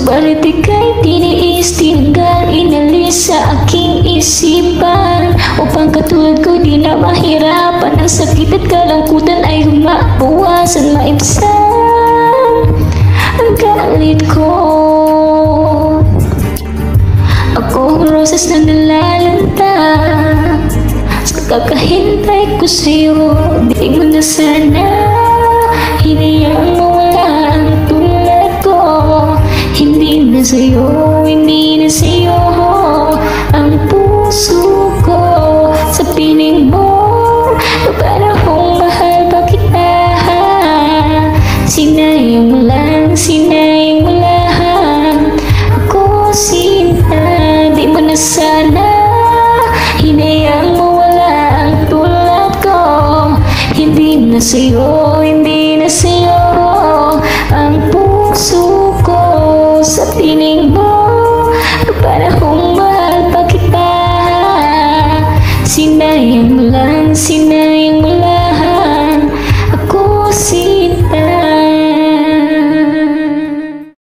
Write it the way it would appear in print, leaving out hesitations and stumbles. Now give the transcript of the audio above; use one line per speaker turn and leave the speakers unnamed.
Subalit ika'y tiniis, tinanggal, inalis sa aking isipan. Upang katulad ko di na mahirapan, ang sakit at kalangkutan ay humabawasan, maibsan ang galit ko. Ako roses na nalalanta sa kakahintay ko sa'yo. Di mo na sana hinayang mawala ang tulad ko. Hindi na sa'yo, hindi na sa'yo ang puso ko. Sa piling mo, parang mahal pa kita. Sinayang mo lang, sinayang mo lang ako, sinta. Di mo na sana hinayang mawala ang tulad ko. Hindi na sa'yo, hindi na sa'yo ang puso ko. Sa piling mo, parang mahal pa kita. Sinayang mo lang, sinayang